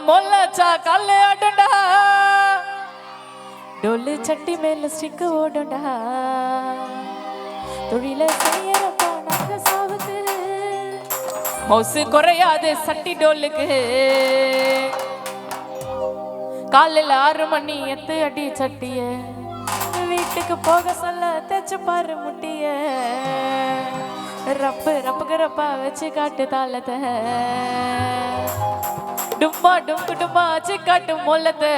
मोल्लाचा काले आडंडा डोले चट्टी mail stick ओडंडा தொழில செய்யறப்பா நாங்க சாவுது மௌசு குறையாது சட்டி டோலுக்கு காலையில் 6 மணி எத்து அடி சட்டிய வீட்டுக்கு போக சொல்ல தைச்சு பாரு முட்டிய ரப்பு ரப்புக்கு ரப்பா வச்சு காட்டு தாளத்தை டும்மா டும்கு டும்மா வச்சு காட்டு மொல்லத்தை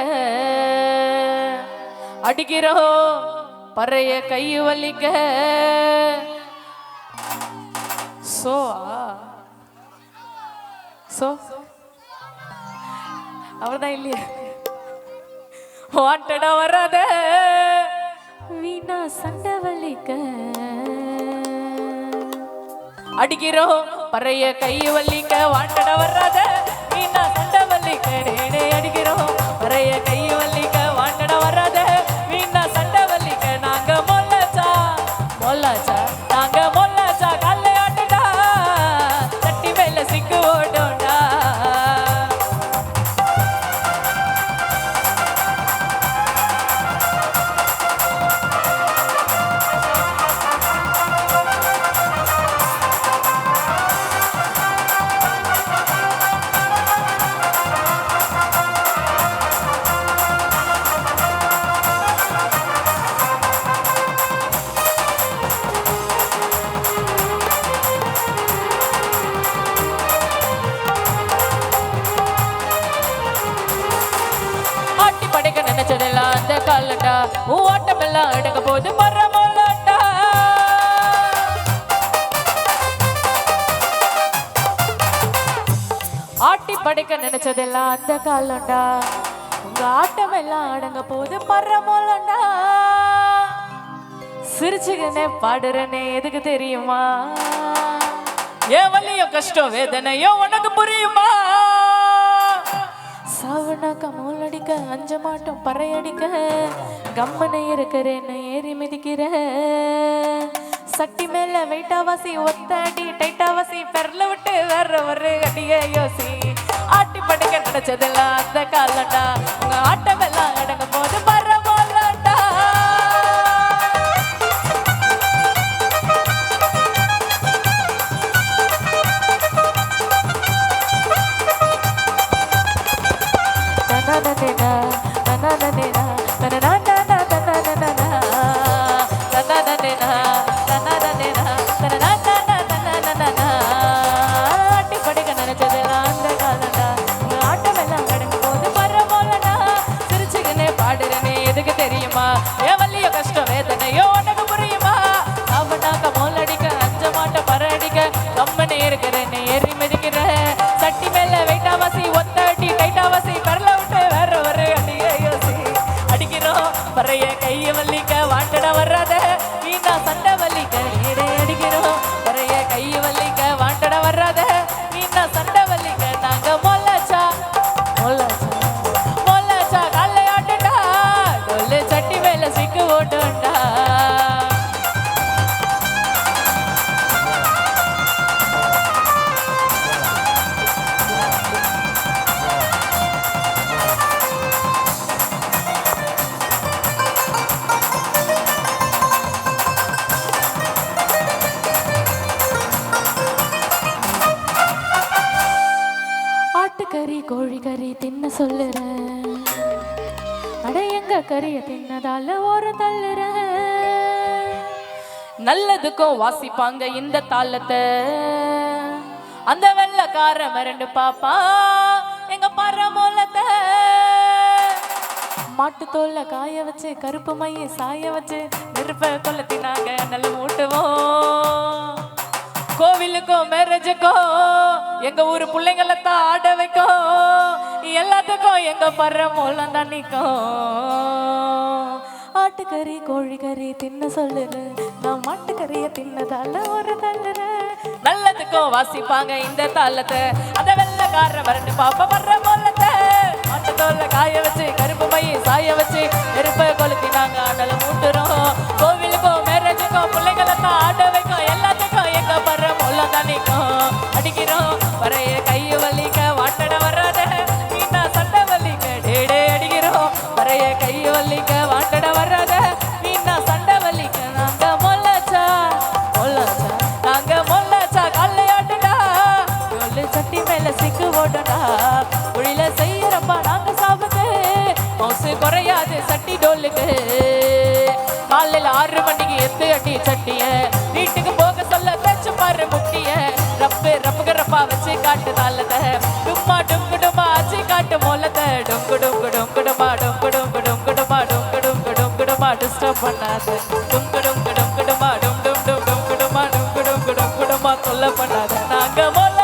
அடிக்கிறோம் பறைய கை வலிக்க சோ சோ அவர்தான் இல்லையா வாண்டடா வராத வீணா சண்டை வலிக்க அடிக்கிறோம் பறைய கை வலிக்க வாண்டடா வராத வீணா சண்டை வலிக்க டேடே அடிக்கிறோம் பறைய கை வலிக்க வாண்டடா வராத வீணா சண்டை வலிக்க நாங்க மொல்லச்சா மொல்லச்சா நாங்க மொல்லச்சா காலை ஆட்டுடா தட்டி மேல சிக்கு ஓடோண்டா நினைச்சதெல்லாம் அந்த காலண்டா ஓட்டமெல்லாம் அடங்க போது மரமல்லாண்டா ஆட்டி படைக்க நினைச்சதெல்லாம் அந்த காலண்டா உங்க ஆட்டமெல்லாம் அடங்க போது மரமல்லாண்டா சிரிச்சுக்கினே பாடுறனே எதுக்கு தெரியுமா ஏன் வலியோ கஷ்டம் வேதனையோ உனக்கு புரியுமா சாவனாக்க மூலடிக்க அஞ்ச மாட்டோம் பறையடிக்க கம்மனை இருக்கிறேன்னு ஏறி மிதிக்கிற சட்டி மேல வெயிட்டாவாசி ஒத்தடி டைட்டாவாசி பெரல விட்டு வேற ஒரு அடிய யோசி ஆட்டி படைக்க நினைச்சதெல்லாம் அந்த காலண்டா உங்க ஆட்டமெல்லாம் அடங்கும் போது பரவாயில்லண்டா கறி கோழி கறி தின்ன சொல்லுற அட எங்க கறிய தின்னதால ஒரு தள்ளுற நல்லதுக்கும் வாசிப்பாங்க இந்த தாளத்தை அந்த வெள்ளக்கார மிரண்டு பாப்பா எங்க பரமோலத்தை மாட்டு தோல்ல காய வச்சு கருப்பு மைய சாய வச்சு நெருப்ப கொளுத்தினாங்க நல்ல மூட்டுவோம் கோவிலுக்கோ மேரேஜுக்கோ எங்க ஊரு பிள்ளைங்களத்தான் ஆட வைக்கும் எல்லாத்துக்கும் எங்க பர்ற மூலம் தான் நிற்கும் ஆட்டுக்கறி கோழி கறி தின்ன சொல்லுற நான் மாட்டுக்கறிய தின்னதால ஒரு தள்ளுற நல்லதுக்கும் வாசிப்பாங்க இந்த தாளத்தை அத வெள்ளக்கார வரண்டு பாப்ப வர்ற மூலத்தை மாட்டு தோல்ல காய வச்சு கருப்பு மைய சாய வச்சு நெருப்ப கொளுத்தினாங்க நல்ல மூட்டுறோம் கோவிலுக்கோ மேரேஜுக்கோ பிள்ளைங்களத்தான் ஆட வைக்கும் எல்லாத்துக்கும் எங்க பர்ற மூலம் தான் நிற்கும் அடிக்கிறோம் பறைய கை வலிக்க வாட்டட வராத வலிக்க வாண்டட வராத வீணா சண்டை வலிக்க நாங்க மொல்லச்சா மொல்லச்சா நாங்க மொல்லச்சா கல்லையாட்டுடா சொல்லு சட்டி மேல சிக்கு ஓடடா குழில செய்யறப்பா நாங்க சாப்பிட்டு மவுசு குறையாது சட்டி டோலுக்கு காலையில 6 மணிக்கு எத்து அடி சட்டிய வீட்டுக்கு போக சொல்ல பேச்சு பாரு முட்டிய ரப்புக்கு ரப்பா வச்சு காட்டு தாளத டும்மா டுங்கு டுமா ஆச்சு காட்டு மோலத டுங்கு டுங்கு டுங்கு டுமா டுங்கு டுங்கு டுங்கு டுமா டுங்கு டுங்கு டுங்கு டுமா டிஸ்டர்ப் பண்ணாத டுங்கு டுங்கு டுங்கு டுமா டும் டும் டும் டுங்கு டுமா டுங்கு டுங்கு டுங்கு டுமா தொல்லை பண்ணாத நாங்க மோல